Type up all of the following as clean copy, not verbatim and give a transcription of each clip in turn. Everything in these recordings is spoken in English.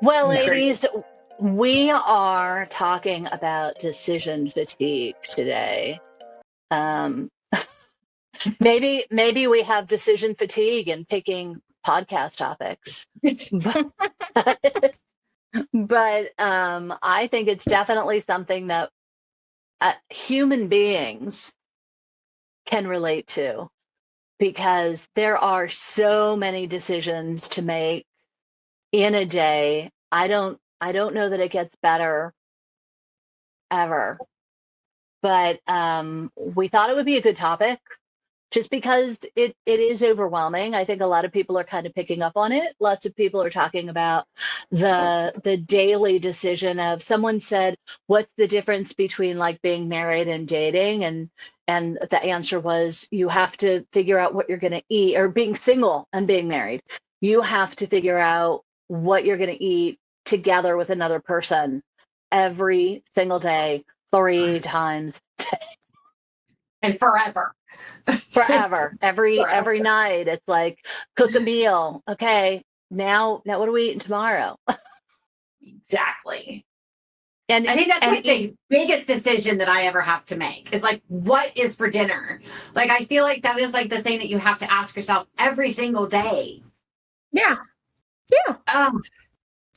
Well, I'm sure ladies, we are talking about decision fatigue today. Um, maybe we have decision fatigue in picking podcast topics, but, I think it's definitely something that human beings can relate to because there are so many decisions to make in a day. I don't know that it gets better ever. But we thought it would be a good topic just because it is overwhelming. I think a lot of people are kind of picking up on it. Lots of people are talking about the daily decision of someone said, what's the difference between like being married and dating? And the answer was you have to figure out what you're going to eat, or being single and being married. You have to figure out what you're going to eat together with another person every single day, 3 times and forever. forever. Every Forever. night it's like cook a meal. Okay, now what are we eating tomorrow? Exactly. And I think that's and like the biggest decision that I ever have to make is like, what is for dinner? Like, I feel like that is like the thing that you have to ask yourself every single day. Yeah.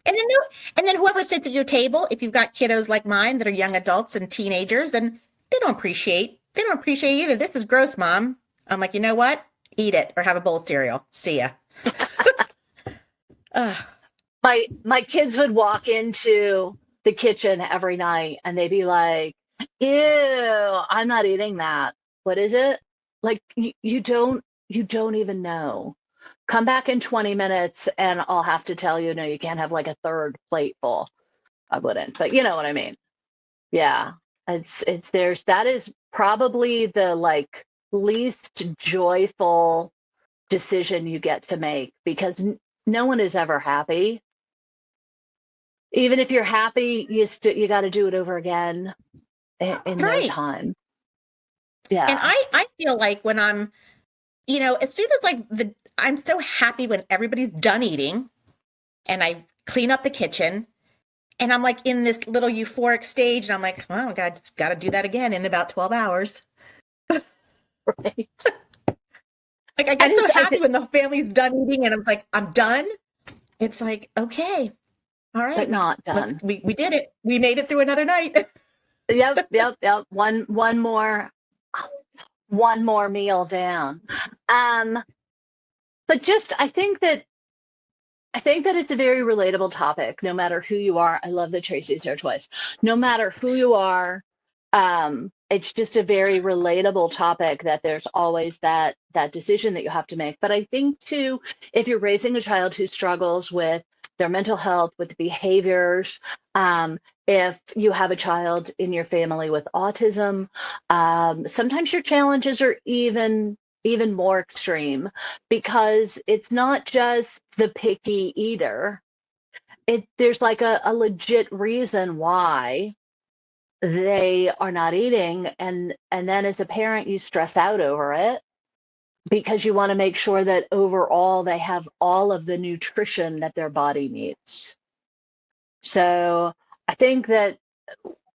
And then whoever sits at your table, if you've got kiddos like mine that are young adults and teenagers, then they don't appreciate either. This is gross, Mom. I'm like, you know what? Eat it or have a bowl of cereal. See ya. my kids would walk into the kitchen every night and they'd be like, ew, I'm not eating that. What is it? Like you don't even know. Come back in 20 minutes and I'll have to tell you, no, you can't have like a third plate full. I wouldn't, but you know what I mean. Yeah. That is probably the like least joyful decision you get to make because no one is ever happy. Even if you're happy, you got to do it over again in no time. Yeah. And I feel like when I'm, as soon as like I'm so happy when everybody's done eating and I clean up the kitchen and I'm like in this little euphoric stage and I'm like, oh God, just got to do that again in about 12 hours. Right. Like I get so happy when the family's done eating and I'm like, I'm done. It's like, okay, all right. But not done. We did it. We made it through another night. Yep. One more meal down. But just I think that it's a very relatable topic, no matter who you are. I love that Tracy's there twice. No matter who you are, it's just a very relatable topic that there's always that decision that you have to make. But I think too, if you're raising a child who struggles with their mental health, with behaviors, if you have a child in your family with autism, sometimes your challenges are even more extreme because it's not just the picky eater. There's like a legit reason why they are not eating, and then as a parent you stress out over it because you want to make sure that overall they have all of the nutrition that their body needs. So I think that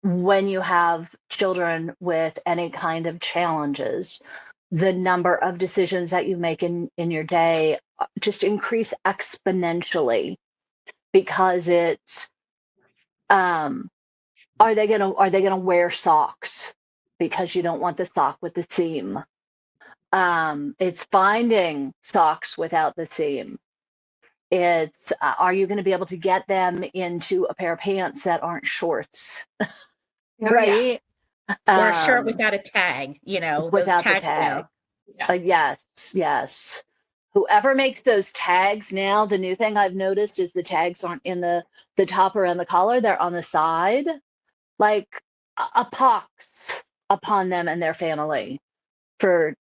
when you have children with any kind of challenges, the number of decisions that you make in your day just increase exponentially because it's are they gonna wear socks because you don't want the sock with the seam? It's finding socks without the seam. It's are you going to be able to get them into a pair of pants that aren't shorts? Right? Or a shirt without a tag, Without those the tags tag. now. Yes. Whoever makes those tags now, the new thing I've noticed is the tags aren't in the top or on the collar, they're on the side. Like a pox upon them and their family for,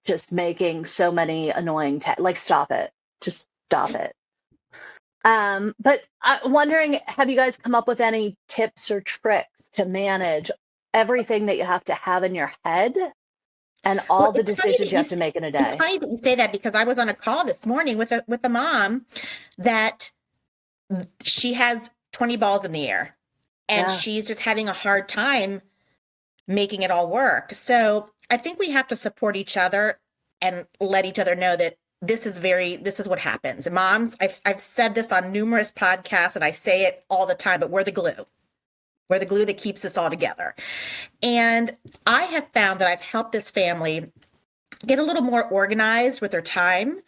just making so many annoying like stop it. Just stop it. But I'm wondering, have you guys come up with any tips or tricks to manage everything that you have to have in your head and all the decisions you have to make in a day? It's funny that you say that because I was on a call this morning with a mom that she has 20 balls in the air and Yeah. she's just having a hard time making it all work. So I think we have to support each other and let each other know that this is what happens. Moms, I've said this on numerous podcasts and I say it all the time, but we're the glue. We're the glue that keeps us all together. And I have found that I've helped this family get a little more organized with their time.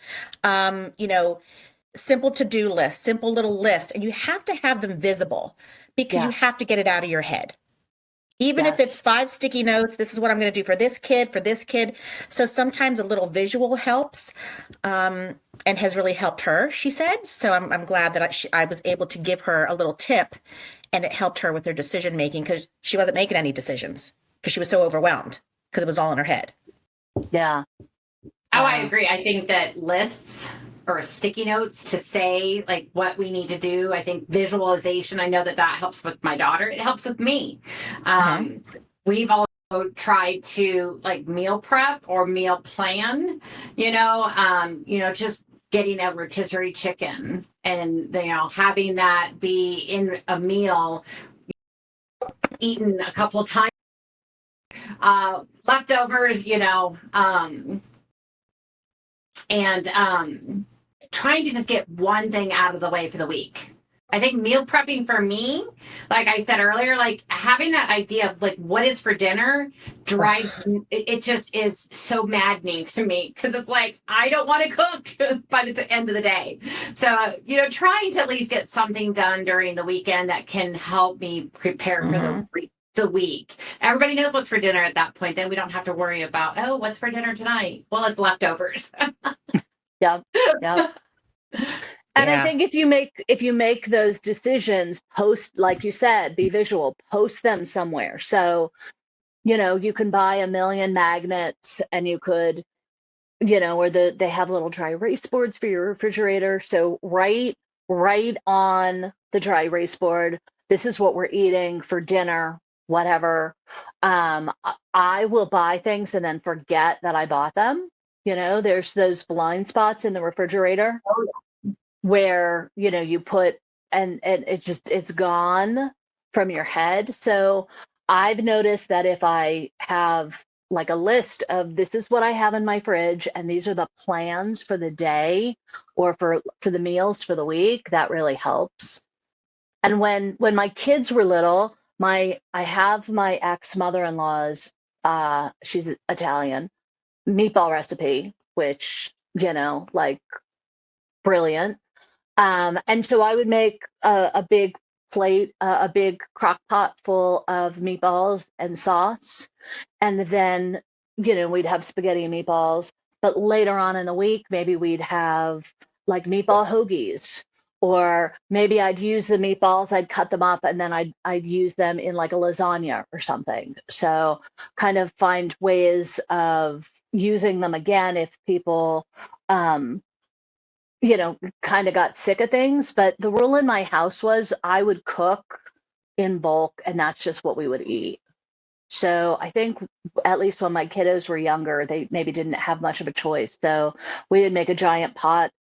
Simple to-do lists, simple little lists, and you have to have them visible because you have to get it out of your head. Even if it's 5 sticky notes, this is what I'm going to do for this kid. So sometimes a little visual helps, and has really helped her, she said. So I'm glad that I was able to give her a little tip, and it helped her with her decision making because she wasn't making any decisions because she was so overwhelmed because it was all in her head. Yeah. Oh, I agree. I think that lists or sticky notes to say like what we need to do. I think visualization, I know that helps with my daughter. It helps with me. We've also tried to like meal prep or meal plan, just getting a rotisserie chicken and, having that be in a meal eaten a couple of times, leftovers, and trying to just get one thing out of the way for the week. I think meal prepping for me, like I said earlier, like having that idea of like what is for dinner drives, it just is so maddening to me because it's like, I don't want to cook by the end of the day. So, trying to at least get something done during the weekend that can help me prepare for the week. Everybody knows what's for dinner at that point. Then we don't have to worry about, what's for dinner tonight? Well, it's leftovers. Yeah. And I think if you make those decisions, post, like you said, be visual, post them somewhere. So, you can buy a million magnets and you could, or they have little dry erase boards for your refrigerator. So write on the dry erase board, this is what we're eating for dinner, whatever. I will buy things and then forget that I bought them. There's those blind spots in the refrigerator where, you put, and it's gone from your head. So I've noticed that if I have like a list of this is what I have in my fridge and these are the plans for the day or for the meals for the week, that really helps. And when my kids were little, I have my ex-mother-in-law's, she's Italian, meatball recipe, which, like brilliant. And so I would make a big plate, a big crock pot full of meatballs and sauce. And then, we'd have spaghetti and meatballs. But later on in the week, maybe we'd have like meatball hoagies. Or maybe I'd use the meatballs, I'd cut them up, and then I'd use them in like a lasagna or something. So kind of find ways of using them again if people kind of got sick of things. But the rule in my house was I would cook in bulk and that's just what we would eat. So I think at least when my kiddos were younger, they maybe didn't have much of a choice. So we would make a giant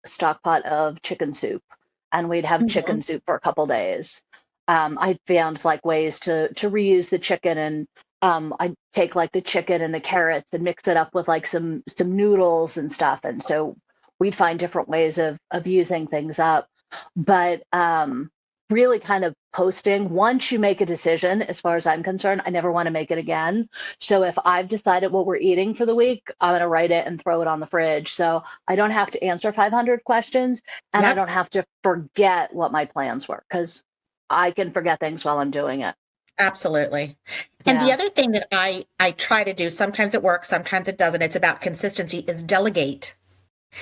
stock pot of chicken soup, and we'd have chicken soup for a couple days. I found like ways to reuse the chicken, and I'd take like the chicken and the carrots and mix it up with like some noodles and stuff. And so we'd find different ways of using things up. But really kind of posting, once you make a decision, as far as I'm concerned, I never want to make it again. So if I've decided what we're eating for the week, I'm going to write it and throw it on the fridge. So I don't have to answer 500 questions and I don't have to forget what my plans were, because I can forget things while I'm doing it. Absolutely. And the other thing that I try to do, sometimes it works, sometimes it doesn't, it's about consistency, is delegate.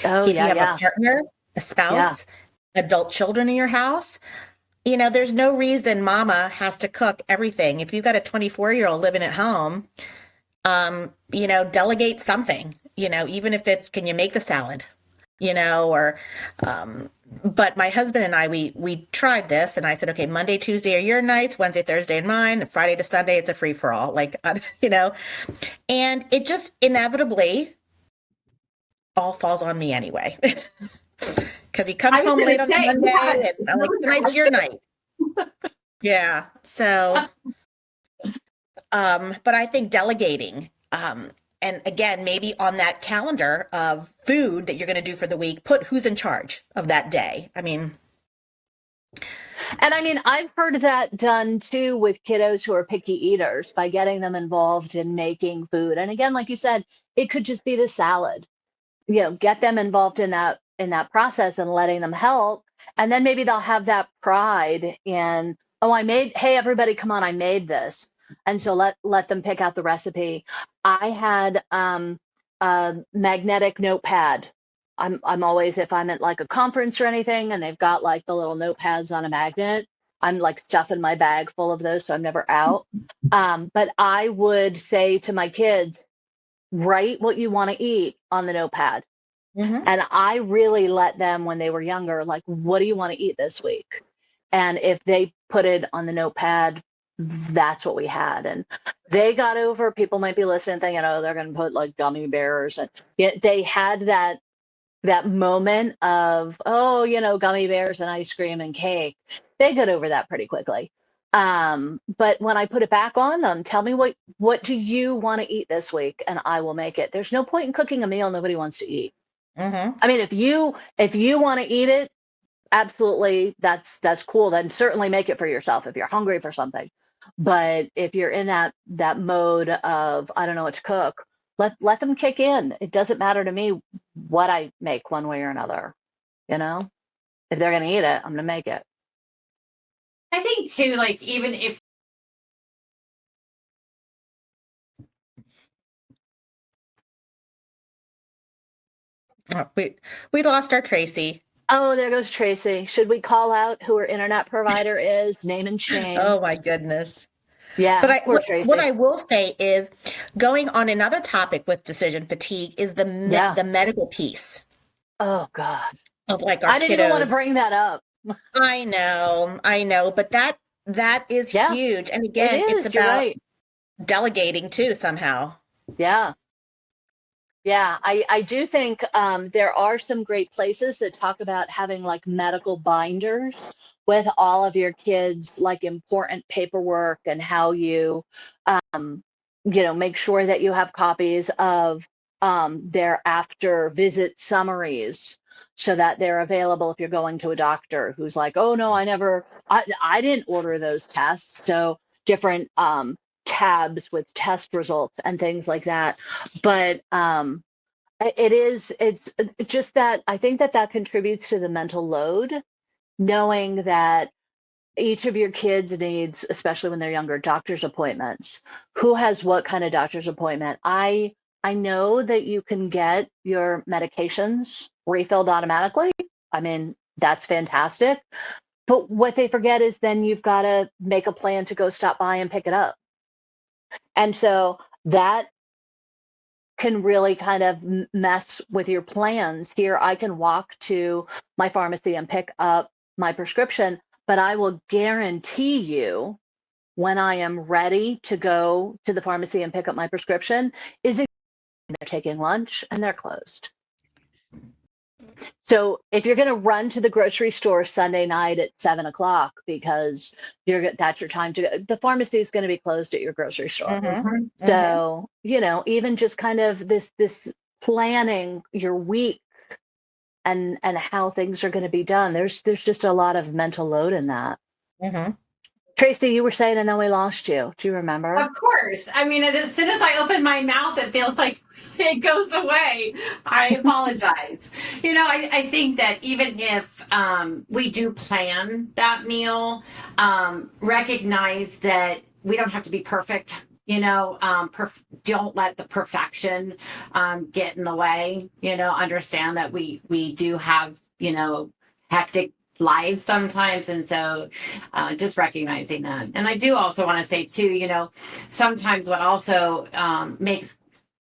If you have a partner, a spouse, adult children in your house, there's no reason mama has to cook everything. If you've got a 24-year-old living at home, delegate something, even if it's, can you make the salad, but my husband and I, we tried this, and I said, okay, Monday, Tuesday are your nights, Wednesday, Thursday and mine, and Friday to Sunday, it's a free for all, and it just inevitably all falls on me anyway. because he comes I was home gonna late on say, Monday, yeah, and I'm like, tonight's your night. Yeah. So, but I think delegating, and again, maybe on that calendar of food that you're going to do for the week, put who's in charge of that day. I mean, And I mean, I've heard that done too with kiddos who are picky eaters by getting them involved in making food. And again, like you said, it could just be the salad. Get them involved in that process and letting them help. And then maybe they'll have that pride in, oh, hey, everybody, come on, I made this. And so let them pick out the recipe. I had a magnetic notepad. I'm always, if I'm at like a conference or anything and they've got like the little notepads on a magnet, I'm like stuffing my bag full of those so I'm never out. But I would say to my kids, write what you want to eat on the notepad. And I really let them, when they were younger, like, what do you want to eat this week? And if they put it on the notepad, that's what we had. And they got over, people might be listening thinking, oh, they're going to put like gummy bears. And yet they had that moment of, oh, gummy bears and ice cream and cake. They got over that pretty quickly. But when I put it back on them, tell me what do you want to eat this week, and I will make it. There's no point in cooking a meal nobody wants to eat. I mean, if you want to eat it, absolutely, that's cool. Then certainly make it for yourself if you're hungry for something. But if you're in that mode of, I don't know what to cook, let them kick in. It doesn't matter to me what I make one way or another. If they're gonna eat it, I'm gonna make it. I think too, like even if oh, we lost our Tracy. Oh, there goes Tracy. Should we call out who her internet provider is? Name and shame. Oh my goodness. Yeah, But poor Tracy. what I will say is, going on another topic with decision fatigue is the medical piece Oh God. of like our I didn't even want to kiddos. bring that up. I know, but that is Yeah, huge. And again, it is. it's You're about right. delegating too somehow. Yeah. Yeah, I do think there are some great places that talk about having like medical binders with all of your kids' like important paperwork and how make sure that you have copies of their after visit summaries so that they're available if you're going to a doctor who's like, oh no, I didn't order those tests. So different tabs with test results and things like that. But it's just that I think that contributes to the mental load, knowing that each of your kids needs, especially when they're younger, doctor's appointments. Who has what kind of doctor's appointment? I know that you can get your medications refilled automatically. I mean, that's fantastic. But what they forget is then you've got to make a plan to go stop by and pick it up. And so that can really kind of mess with your plans. Here, I can walk to my pharmacy and pick up my prescription, but I will guarantee you when I am ready to go to the pharmacy and pick up my prescription is they're taking lunch and they're closed. So if you're going to run to the grocery store Sunday night at 7:00 because that's your time to go, the pharmacy is going to be closed at your grocery store. So, even just kind of this planning your week and how things are going to be done. There's just a lot of mental load in that. Tracy, you were saying, and then we lost you. Do you remember? of course. I mean, as soon as I open my mouth, it feels like it goes away. I apologize. I think that even if we do plan that meal, recognize that we don't have to be perfect. Don't let the perfection get in the way. Understand that we do have hectic lives sometimes, and so just recognizing that. And I do also want to say too, sometimes what also makes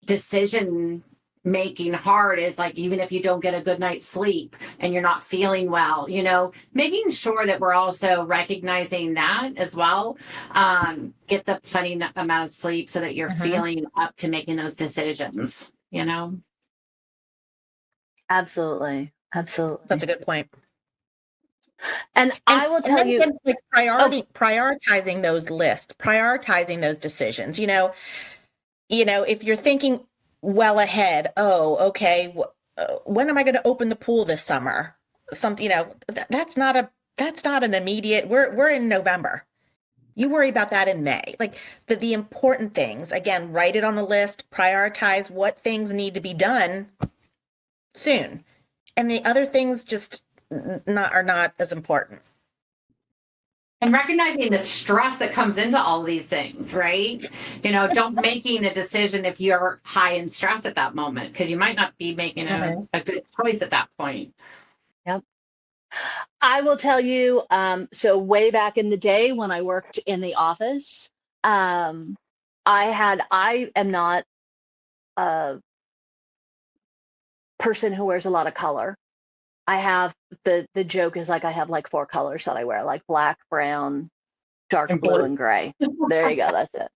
decision making hard is like, even if you don't get a good night's sleep and you're not feeling well, making sure that we're also recognizing that as well. Get the plenty amount of sleep so that you're feeling up to making those decisions. Absolutely. Absolutely. That's a good point. And I will tell then you, again, like prioritizing those lists, prioritizing those decisions. If you're thinking well ahead, oh, okay, when am I going to open the pool this summer? Something, that's not an immediate. We're in November. You worry about that in May. Like the important things, again, write it on a list, prioritize what things need to be done soon. And the other things just are not as important. And recognizing the stress that comes into all these things, right? Don't making a decision if you're high in stress at that moment, because you might not be making a good choice at that point. Yep. I will tell you, so way back in the day when I worked in the office, I am not a person who wears a lot of color. I have the joke is like I have like 4 colors that I wear, like black, brown, dark And blue, blue. and gray. There you go. That's it.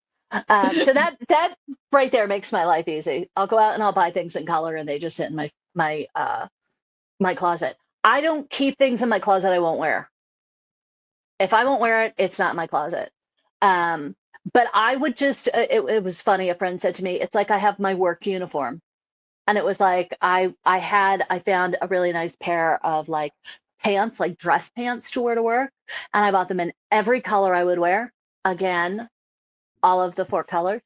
So that right there makes my life easy. I'll go out and I'll buy things in color, and they just sit in my closet. I don't keep things in my closet I won't wear. If I won't wear it, it's not in my closet. But I would just, it was funny. A friend said to me, it's like I have my work uniform. And it was like, I found a really nice pair of like pants, like dress pants to wear to work. And I bought them in every color I would wear. Again, all of the 4 colors.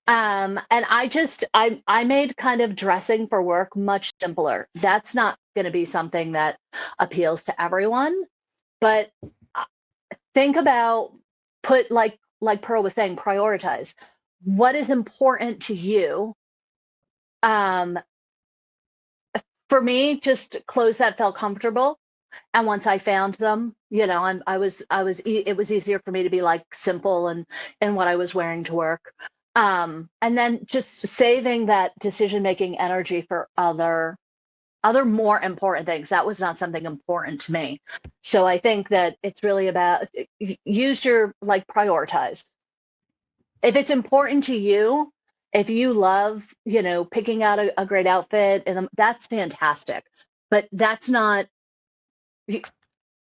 And I made kind of dressing for work much simpler. That's not going to be something that appeals to everyone, but think about like Pearl was saying, prioritize what is important to you. For me, just clothes that felt comfortable. And once I found them, it was easier for me to be like simple and what I was wearing to work. And then just saving that decision-making energy for other more important things. That was not something important to me. So I think that it's really about use your prioritize. If it's important to you, if you love, picking out a great outfit, and that's fantastic. But that's not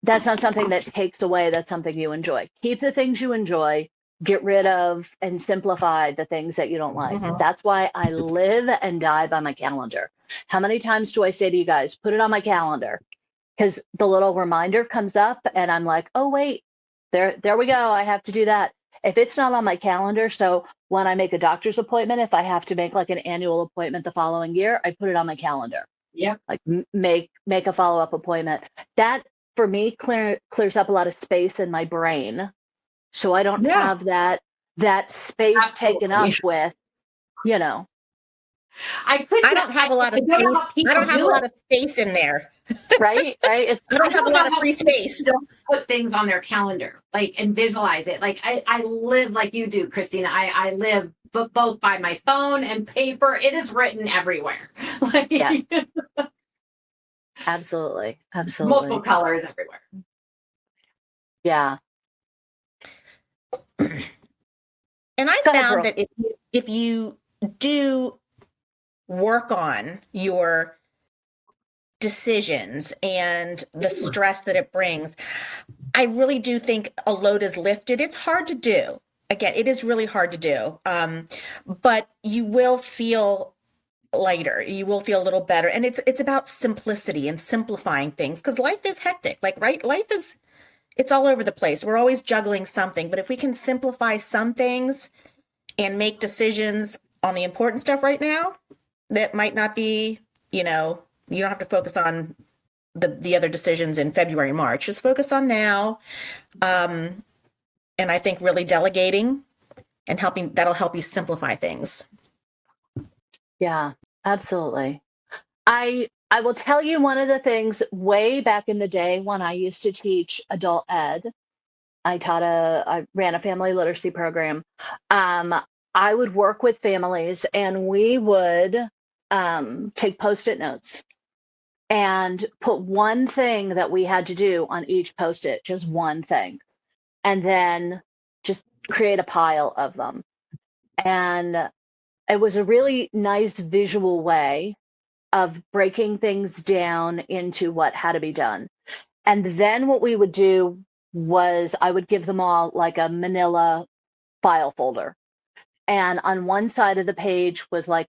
something that takes away. That's something you enjoy. Keep the things you enjoy, get rid of and simplify the things that you don't like. Mhm. That's why I live and die by my calendar. How many times do I say to you guys, put it on my calendar? Because the little reminder comes up and I'm like, oh, wait, there we go. I have to do that. If it's not on my calendar, so when I make a doctor's appointment, if I have to make like an annual appointment the following year, I put it on my calendar. Yeah. Like make a follow-up appointment. That for me clears up a lot of space in my brain. So I don't have that space Absolutely. taken up with, I don't have a lot of space. I don't have a lot of space in there. right? I don't have a lot of free space. Don't put things on their calendar, and visualize it. Like I live like you do, Christina. I live both by my phone and paper. It is written everywhere. Yes. Absolutely. Multiple colors everywhere. Yeah. And I found that if you do work on your decisions and the stress that it brings, I really do think a load is lifted. It's hard to do. Again, it is really hard to do. But you will feel lighter. You will feel a little better. And it's about simplicity and simplifying things, because life is hectic. It's all over the place. We're always juggling something. But if we can simplify some things and make decisions on the important stuff right now, that might not be, you don't have to focus on the other decisions in February, March. Just focus on now. And I think really delegating and that'll help you simplify things. Yeah, absolutely. I will tell you one of the things way back in the day when I used to teach adult ed. I ran a family literacy program. I would work with families and we would take Post-it notes and put one thing that we had to do on each Post-it, just one thing, and then just create a pile of them. And it was a really nice visual way of breaking things down into what had to be done. And then what we would do was I would give them all like a manila file folder. And on one side of the page was like,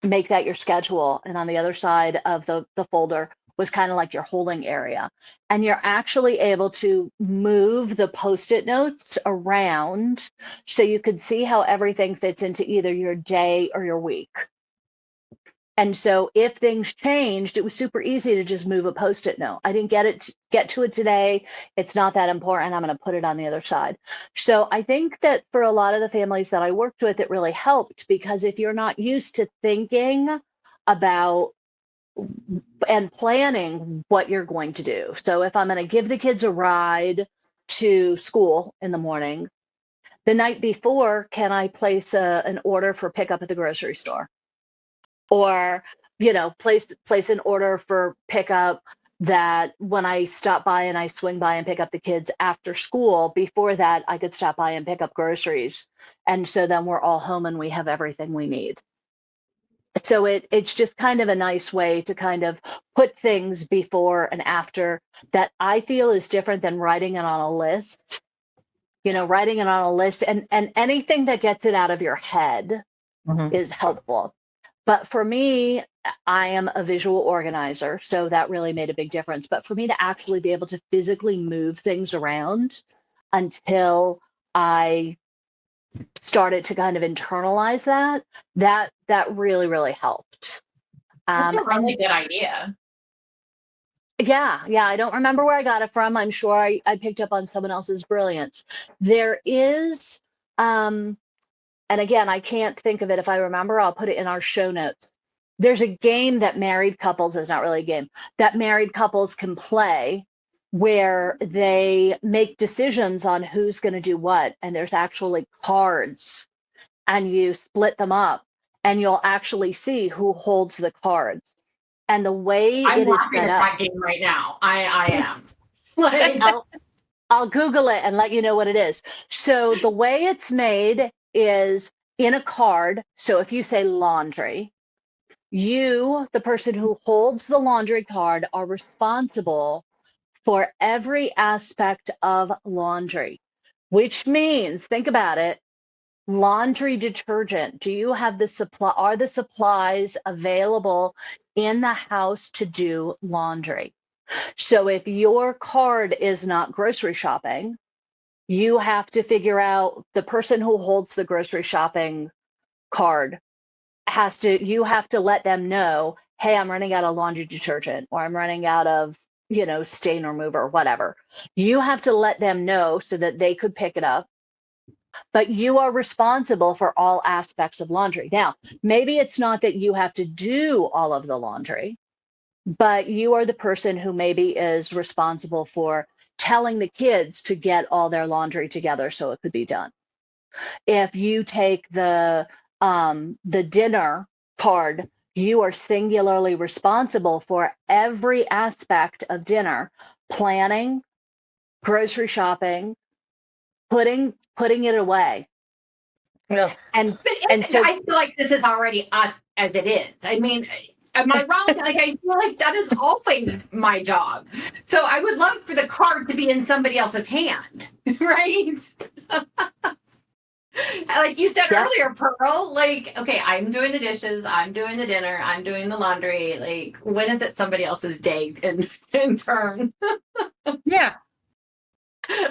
make that your schedule. And on the other side of the folder was kind of like your holding area. And you're actually able to move the Post-it notes around so you could see how everything fits into either your day or your week. And so if things changed, it was super easy to just move a Post-it note. I didn't get to it today. It's not that important. I'm going to put it on the other side. So I think that for a lot of the families that I worked with, it really helped, because if you're not used to thinking about and planning what you're going to do. So if I'm going to give the kids a ride to school in the morning, the night before, can I place an order for pickup at the grocery store? Or, place an order for pickup that when I stop by and I swing by and pick up the kids after school, before that, I could stop by and pick up groceries. And so then we're all home and we have everything we need. So it's just kind of a nice way to kind of put things before and after that I feel is different than writing it on a list. Writing it on a list and anything that gets it out of your head is helpful. But for me, I am a visual organizer, so that really made a big difference. But for me to actually be able to physically move things around until I started to kind of internalize that really, really helped. That's a really good idea. Yeah. I don't remember where I got it from. I'm sure I picked up on someone else's brilliance. There is, and again, I can't think of it. If I remember, I'll put it in our show notes. There's a game that married couples, it's not really a game, that married couples can play where they make decisions on who's going to do what. And there's actually cards and you split them up and you'll actually see who holds the cards. And the way I'm it is laughing set at up, that game right now. I am. Like, I'll Google it and let you know what it is. So the way it's made is in a card. So if you say laundry, you, the person who holds the laundry card, are responsible for every aspect of laundry, which means, think about it, laundry detergent. Do you have the supply? Are the supplies available in the house to do laundry? So if your card is not grocery shopping, you have to figure out the person who holds the grocery shopping card you have to let them know, hey, I'm running out of laundry detergent, or I'm running out of, stain remover or whatever. You have to let them know so that they could pick it up. But you are responsible for all aspects of laundry. Now, maybe it's not that you have to do all of the laundry, but you are the person who maybe is responsible for telling the kids to get all their laundry together so it could be done. If you take the dinner card, you are singularly responsible for every aspect of dinner, planning, grocery shopping, putting it away. Yeah. And but I feel like this is already us as it is. I mean, am I wrong? Like, I feel like that is always my job. So I would love for the card to be in somebody else's hand, right? Like you said earlier, Pearl, like, okay, I'm doing the dishes, I'm doing the dinner, I'm doing the laundry. Like, when is it somebody else's day in turn? Yeah.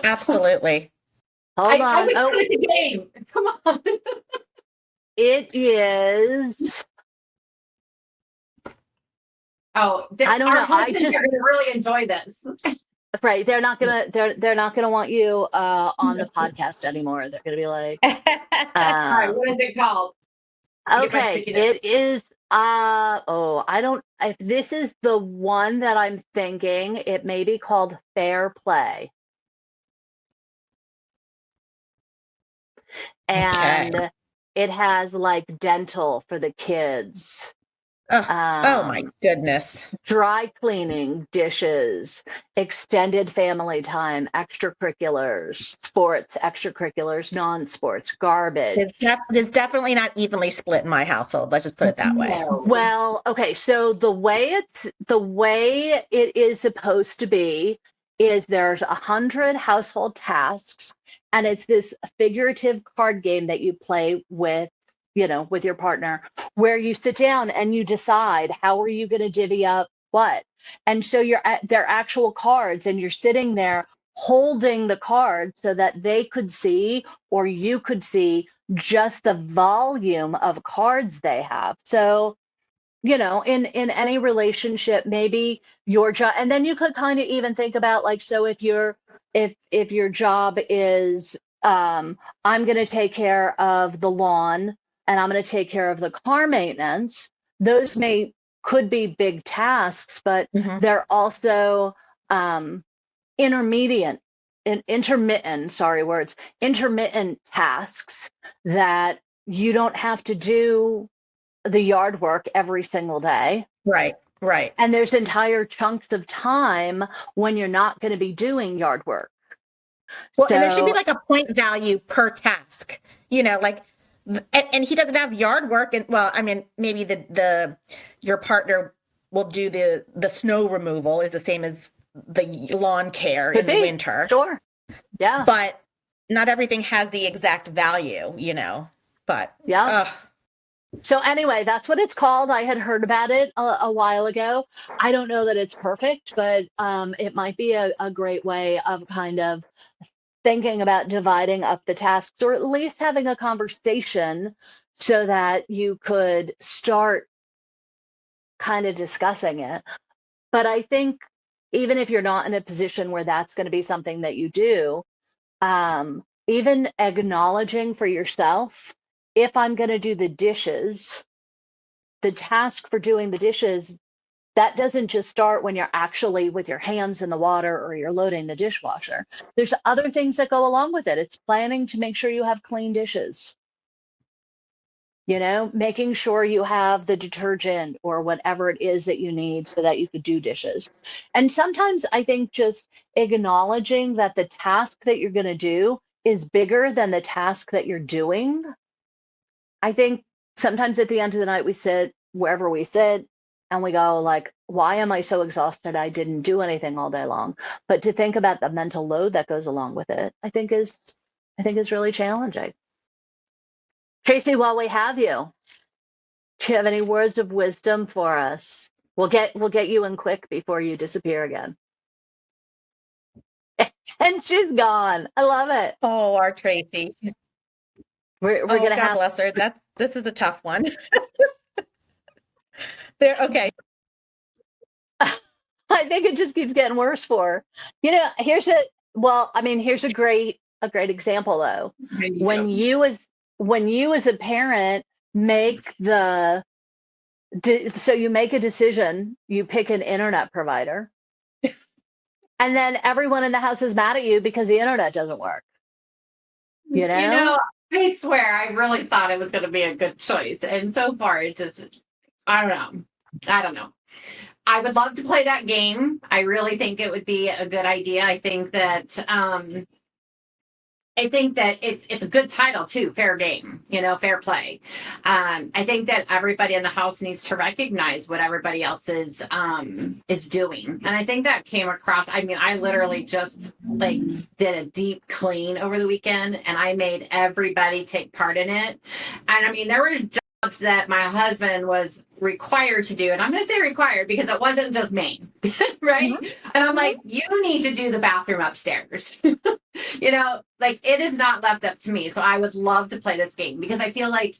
Absolutely. Hold on. I would play the game. Come on. It is. Oh, I don't know. Are going to really enjoy this. Right. They're not gonna want you on the podcast anymore. They're gonna be like, All right, what is it called? Okay, it is I don't, if this is the one that I'm thinking, it may be called Fair Play. And it has like dental for the kids. Oh my goodness. dry cleaning, dishes, extended family time, extracurriculars, sports, extracurriculars, non-sports, garbage. It's definitely not evenly split in my household. Let's just put it that way. No. Well, okay, so the way it is supposed to be is there's 100 household tasks, and it's this figurative card game that you play with, with your partner, where you sit down and you decide how are you going to divvy up what. And so they're actual cards, and you're sitting there holding the card so that they could see, or you could see, just the volume of cards they have. So, in any relationship, maybe your job, and then you could kind of even think about, like, so if your job is, I'm going to take care of the lawn and I'm going to take care of the car maintenance, those could be big tasks, but they're also intermittent tasks that you don't have to do the yard work every single day. Right. And there's entire chunks of time when you're not going to be doing yard work. Well, and there should be like a point value per task, like, and he doesn't have yard work. And well, I mean, maybe your partner will do the snow removal is the same as the lawn care in the winter. Sure. Yeah. But not everything has the exact value, but yeah. So anyway, that's what it's called. I had heard about it a while ago. I don't know that it's perfect, but it might be a great way of kind of thinking about dividing up the tasks, or at least having a conversation so that you could start kind of discussing it. But I think even if you're not in a position where that's going to be something that you do, even acknowledging for yourself, if I'm going to do the dishes, the task for doing the dishes, that doesn't just start when you're actually with your hands in the water or you're loading the dishwasher. There's other things that go along with it. It's planning to make sure you have clean dishes. Making sure you have the detergent or whatever it is that you need so that you could do dishes. And sometimes I think just acknowledging that the task that you're going to do is bigger than the task that you're doing. I think sometimes at the end of the night, we sit wherever we sit and we go, like, why am I so exhausted? I didn't do anything all day long. But to think about the mental load that goes along with it, I think is really challenging. Tracy, while we have you, do you have any words of wisdom for us? We'll get you in quick before you disappear again. And she's gone. I love it. Oh, our Tracy. We're gonna God bless her. This is a tough one. Okay. I think it just keeps getting worse for her. Here's a great example though. When you as a parent make so you make a decision, you pick an internet provider, and then everyone in the house is mad at you because the internet doesn't work. I swear I really thought it was going to be a good choice, and so far it just, I don't know. I would love to play that game. I really think it would be a good idea. I think that it's a good title too, fair game, fair play. I think that everybody in the house needs to recognize what everybody else is doing. And I think that came across. I mean, I literally just did a deep clean over the weekend, and I made everybody take part in it. And I mean, there were jobs that my husband was required to do, and I'm going to say required because it wasn't just me, right? Mm-hmm. And I'm like, you need to do the bathroom upstairs. It is not left up to me. So I would love to play this game because I feel like,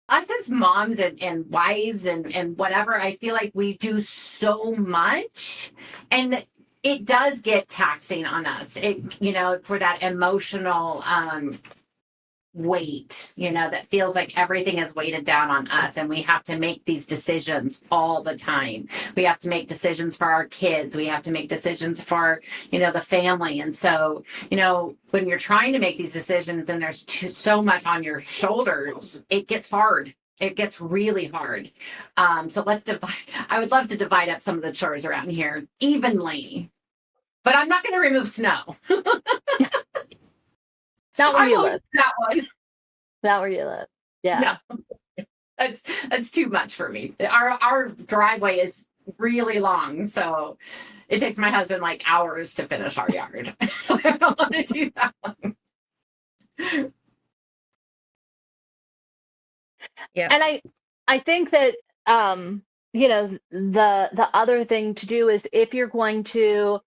us as moms and wives and whatever, I feel like we do so much, and it does get taxing on us. For that emotional weight, that feels like everything is weighted down on us, and we have to make these decisions all the time. We have to make decisions for our kids. We have to make decisions for, the family. And so, when you're trying to make these decisions and there's so much on your shoulders, it gets hard. It gets really hard. So let's divide. I would love to divide up some of the chores around here evenly, but I'm not going to remove snow. Not where I you won't live. do that one. Not where you live. Yeah. No, that's too much for me. Our driveway is really long, so it takes my husband like hours to finish our yard. I don't want to do that one. Yeah. And I think that the other thing to do is, if you're going to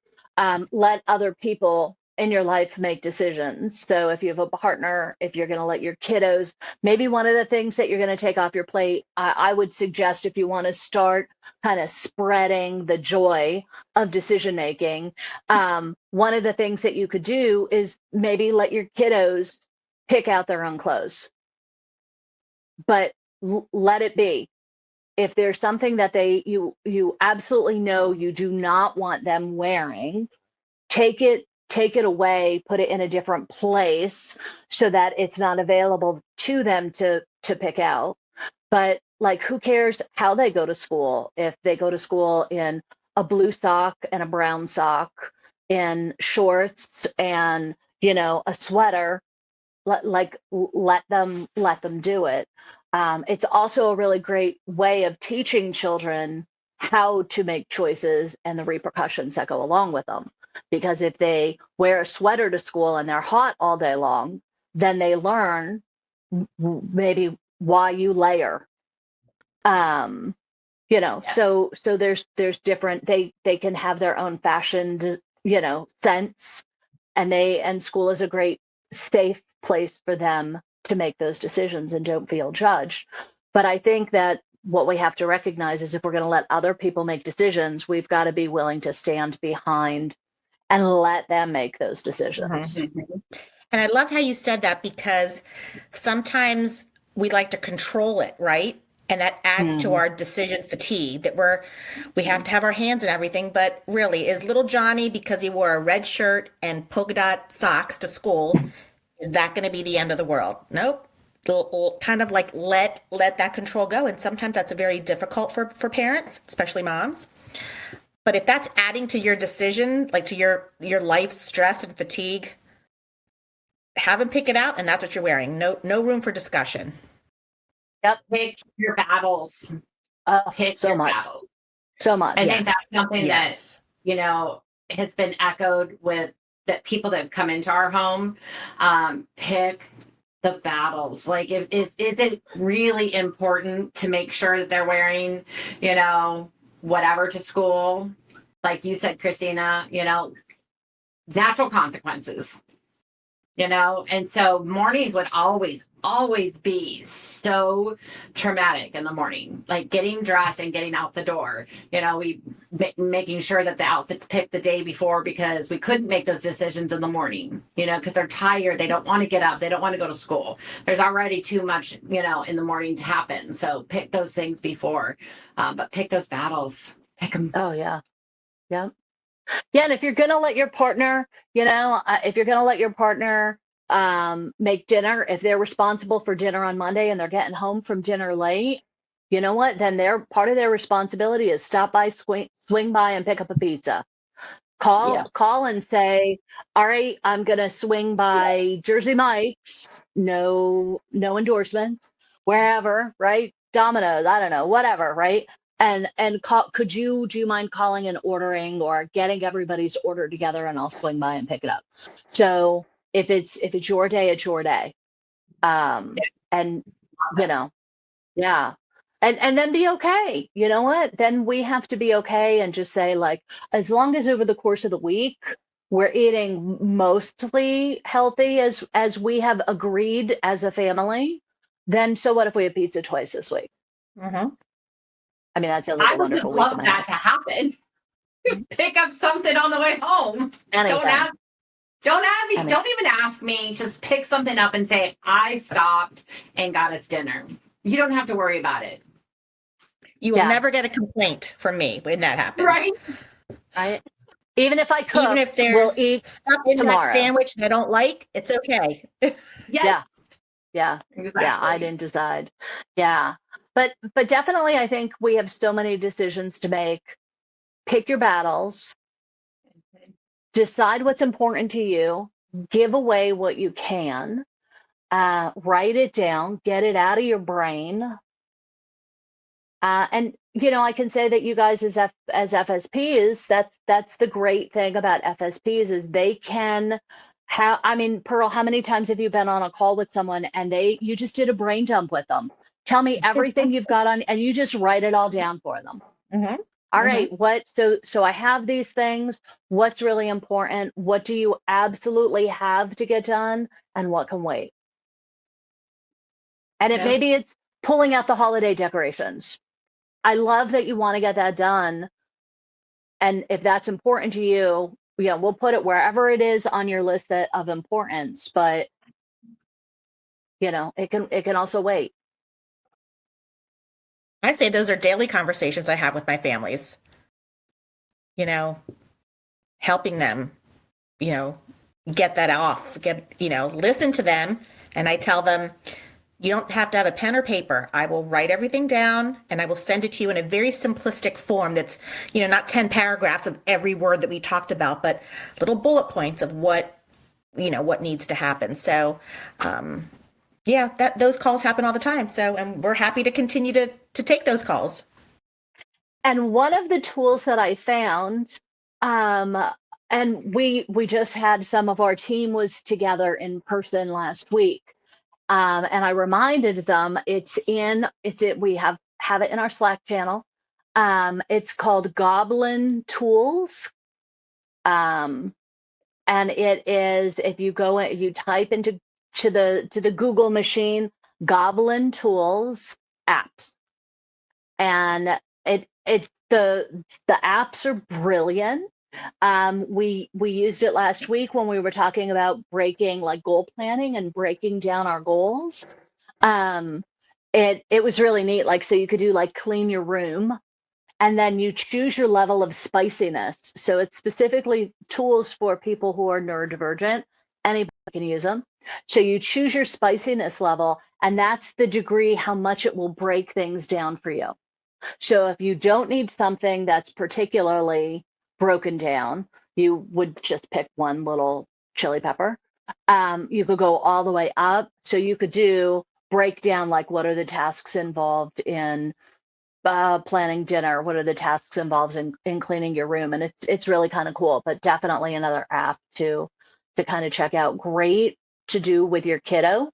let other people in your life make decisions. So if you have a partner, if you're going to let your kiddos, maybe one of the things that you're going to take off your plate, I would suggest, if you want to start kind of spreading the joy of decision making, one of the things that you could do is maybe let your kiddos pick out their own clothes, but let it be. If there's something that you absolutely know you do not want them wearing, take it away, put it in a different place so that it's not available to them to pick out. But like, who cares how they go to school? If they go to school in a blue sock and a brown sock, in shorts and a sweater, let them do it. It's also a really great way of teaching children how to make choices and the repercussions that go along with them. Because if they wear a sweater to school and they're hot all day long, then they learn maybe why you layer. Yes. So there's different, they can have their own fashion, sense, and school is a great safe place for them to make those decisions and don't feel judged. But I think that what we have to recognize is, if we're going to let other people make decisions, we've got to be willing to stand behind and let them make those decisions. Mm-hmm. And I love how you said that, because sometimes we like to control it, right? And that adds to our decision fatigue, that we have to have our hands in everything. But really, is little Johnny, because he wore a red shirt and polka dot socks to school, is that going to be the end of the world? Nope. Kind of like let that control go. And sometimes that's very difficult for parents, especially moms. But if that's adding to your decision, like to your life stress and fatigue, have them pick it out, and that's what you're wearing. No room for discussion. Yep. Pick your battles. Pick so your much. battles. So much. I think that's something Yes. that, has been echoed with that people that have come into our home. Pick the battles. Like, is it really important to make sure that they're wearing, whatever to school? Like you said, Christina, natural consequences. And so mornings would always be so traumatic in the morning, like getting dressed and getting out the door. We making sure that the outfit's picked the day before, because we couldn't make those decisions in the morning, because they're tired. They don't want to get up. They don't want to go to school. There's already too much, in the morning to happen. So pick those things before, but pick those battles. Pick them. Oh, yeah. Yeah. Yeah. And if you're going to let your partner, make dinner, if they're responsible for dinner on Monday and they're getting home from dinner late, you know what? Then part of their responsibility is stop by, swing by and pick up a pizza. Call and say, all right, I'm going to swing by Jersey Mike's, no endorsements, wherever, right? Domino's, I don't know, whatever, right? And call, do you mind calling and ordering, or getting everybody's order together, and I'll swing by and pick it up. So if it's your day, it's your day. And yeah. And then be okay. You know what? Then we have to be okay and just say, like, as long as over the course of the week we're eating mostly healthy as we have agreed as a family, then so what if we have pizza twice this week? Mm-hmm. I mean, that sounds like I a would wonderful love week. that to happen. Pick up something on the way home. Anything. Don't even ask me. Just pick something up and say, I stopped and got us dinner. You don't have to worry about it. You will never get a complaint from me when that happens. Right. Even if I cook, even if there's we'll eat stuff in tomorrow. that sandwich that I don't like, it's okay. Yes. Yeah. Exactly. Yeah. I didn't decide. Yeah. But definitely, I think we have so many decisions to make. Pick your battles, decide what's important to you, give away what you can, write it down, get it out of your brain. And I can say that you guys as FSPs, that's the great thing about FSPs is they can have. I mean, Pearl, how many times have you been on a call with someone and you just did a brain dump with them? Tell me everything you've got on, and you just write it all down for them. Mm-hmm. All right, so I have these things. What's really important? What do you absolutely have to get done, and what can wait? And maybe it's pulling out the holiday decorations. I love that you want to get that done. And if that's important to you, we'll put it wherever it is on your list of importance, but it can also wait. I'd say those are daily conversations I have with my families. Helping them, get that off, listen to them. And I tell them, you don't have to have a pen or paper. I will write everything down and I will send it to you in a very simplistic form that's, not 10 paragraphs of every word that we talked about, but little bullet points of what needs to happen. So, those calls happen all the time. So, and we're happy to continue to take those calls. And one of the tools that I found, and we just had some of our team was together in person last week. And I reminded them we have it in our Slack channel. It's called Goblin Tools. And it is, if you go in, you type into the Google machine, Goblin Tools apps. And the apps are brilliant. We used it last week when we were talking about breaking like goal planning and breaking down our goals. It was really neat. Like, so you could do like clean your room and then you choose your level of spiciness. So it's specifically tools for people who are neurodivergent. Anybody can use them. So you choose your spiciness level and that's the degree how much it will break things down for you. So if you don't need something that's particularly broken down, you would just pick one little chili pepper. You could go all the way up. So you could break down like what are the tasks involved in planning dinner, what are the tasks involved in cleaning your room, and it's really kind of cool. But definitely another app to kind of check out. Great to do with your kiddo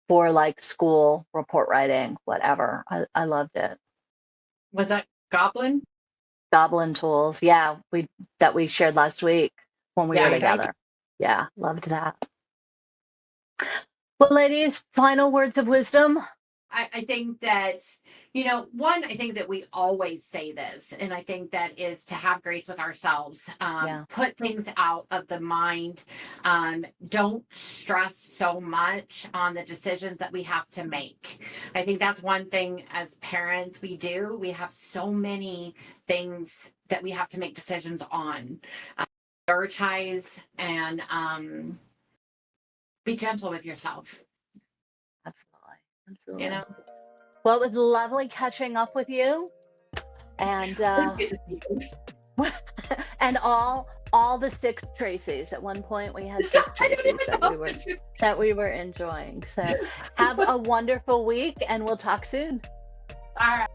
for like school report writing, whatever. I loved it. Was that Goblin? Goblin Tools, yeah, we shared last week when we were together. Yeah, loved that. Well, ladies, final words of wisdom. I think that, I think that we always say this, and I think that is to have grace with ourselves, put things out of the mind. Don't stress so much on the decisions that we have to make. I think that's one thing as parents we do. We have so many things that we have to make decisions on. Prioritize and be gentle with yourself. Absolutely. Well, it was lovely catching up with you, and and all the 6 Tracys. At one point, we had 6 Tracys that we were enjoying. So, have a wonderful week, and we'll talk soon. All right.